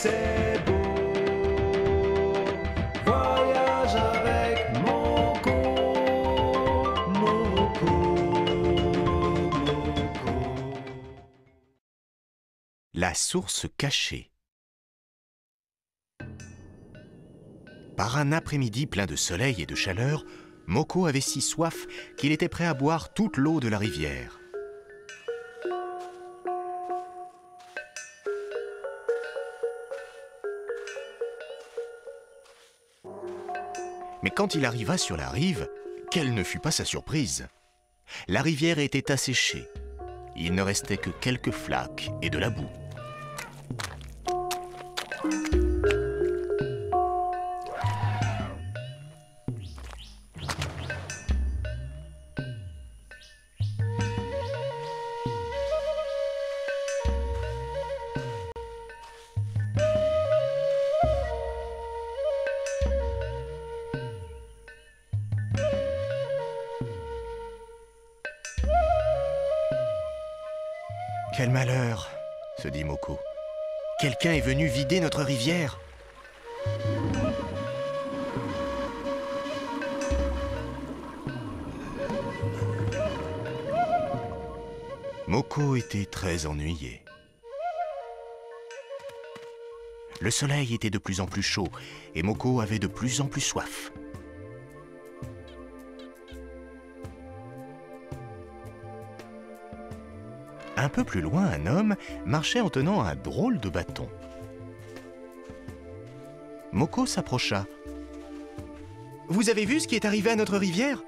c'est beau. Voyage avec Moko, Moko, Moko. La source cachée. Par un après-midi plein de soleil et de chaleur, Moko avait si soif qu'il était prêt à boire toute l'eau de la rivière. Mais quand il arriva sur la rive, quelle ne fut pas sa surprise! La rivière était asséchée. Il ne restait que quelques flaques et de la boue. Quel malheur, se dit Moko. Quelqu'un est venu vider notre rivière. Moko était très ennuyé. Le soleil était de plus en plus chaud et Moko avait de plus en plus soif. Un peu plus loin, un homme marchait en tenant un drôle de bâton. Moko s'approcha. « Vous avez vu ce qui est arrivé à notre rivière ?»«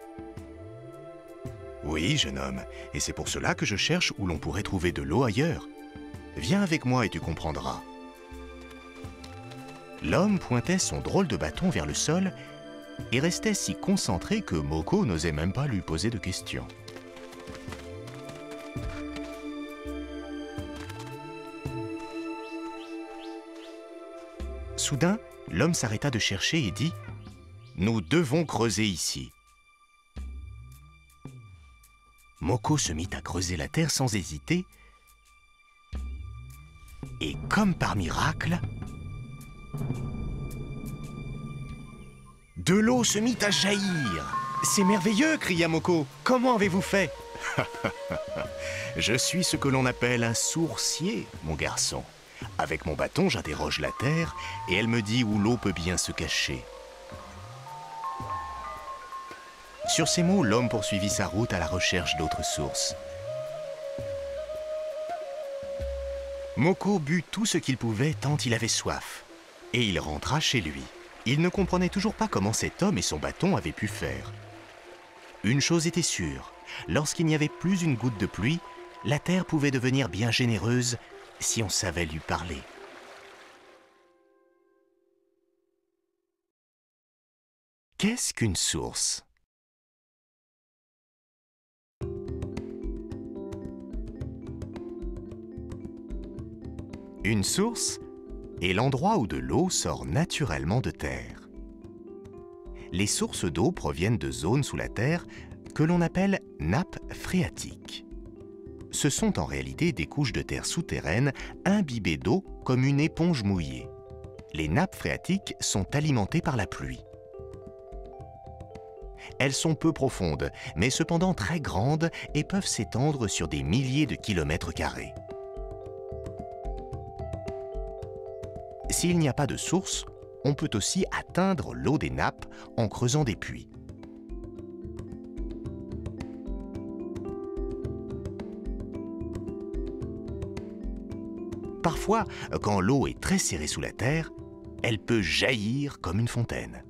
Oui, jeune homme, et c'est pour cela que je cherche où l'on pourrait trouver de l'eau ailleurs. Viens avec moi et tu comprendras. » L'homme pointait son drôle de bâton vers le sol et restait si concentré que Moko n'osait même pas lui poser de questions. Soudain, l'homme s'arrêta de chercher et dit « Nous devons creuser ici. » Moko se mit à creuser la terre sans hésiter et comme par miracle, de l'eau se mit à jaillir. « C'est merveilleux !» cria Moko. « Comment avez-vous fait ?»« Je suis ce que l'on appelle un sourcier, mon garçon. Avec mon bâton, j'interroge la terre et elle me dit où l'eau peut bien se cacher. » Sur ces mots, l'homme poursuivit sa route à la recherche d'autres sources. Moko but tout ce qu'il pouvait tant il avait soif. Et il rentra chez lui. Il ne comprenait toujours pas comment cet homme et son bâton avaient pu faire. Une chose était sûre, lorsqu'il n'y avait plus une goutte de pluie, la terre pouvait devenir bien généreuse si on savait lui parler. Qu'est-ce qu'une source ? Une source est l'endroit où de l'eau sort naturellement de terre. Les sources d'eau proviennent de zones sous la terre que l'on appelle nappes phréatiques. Ce sont en réalité des couches de terre souterraines imbibées d'eau comme une éponge mouillée. Les nappes phréatiques sont alimentées par la pluie. Elles sont peu profondes, mais cependant très grandes et peuvent s'étendre sur des milliers de kilomètres carrés. S'il n'y a pas de source, on peut aussi atteindre l'eau des nappes en creusant des puits. Parfois, quand l'eau est très serrée sous la terre, elle peut jaillir comme une fontaine.